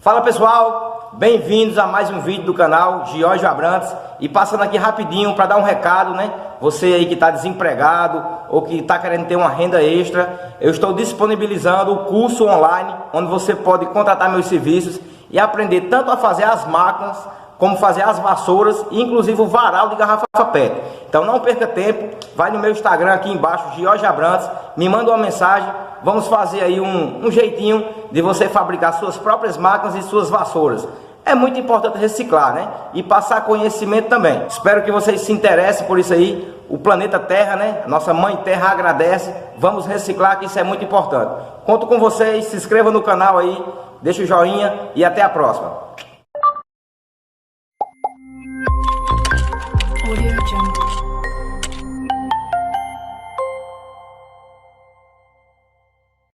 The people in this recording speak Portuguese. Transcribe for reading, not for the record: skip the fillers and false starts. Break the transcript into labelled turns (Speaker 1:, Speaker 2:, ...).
Speaker 1: Fala pessoal, bem-vindos a mais um vídeo do canal Jorge Abrantes. E passando aqui rapidinho para dar um recado, né? Você aí que está desempregado ou que está querendo ter uma renda extra, eu estou disponibilizando o curso online onde você pode contratar meus serviços e aprender tanto a fazer as máquinas como fazer as vassouras e inclusive o varal de garrafa PET. Então não perca tempo, vai no meu Instagram aqui embaixo, Jorge Abrantes, me manda uma mensagem. Vamos fazer aí um jeitinho de você fabricar suas próprias máquinas e suas vassouras. É muito importante reciclar, né? E passar conhecimento também. Espero que vocês se interessem por isso aí. O planeta Terra, né? Nossa mãe Terra agradece. Vamos reciclar, que isso é muito importante. Conto com vocês, se inscreva no canal aí, deixa o joinha e até a próxima.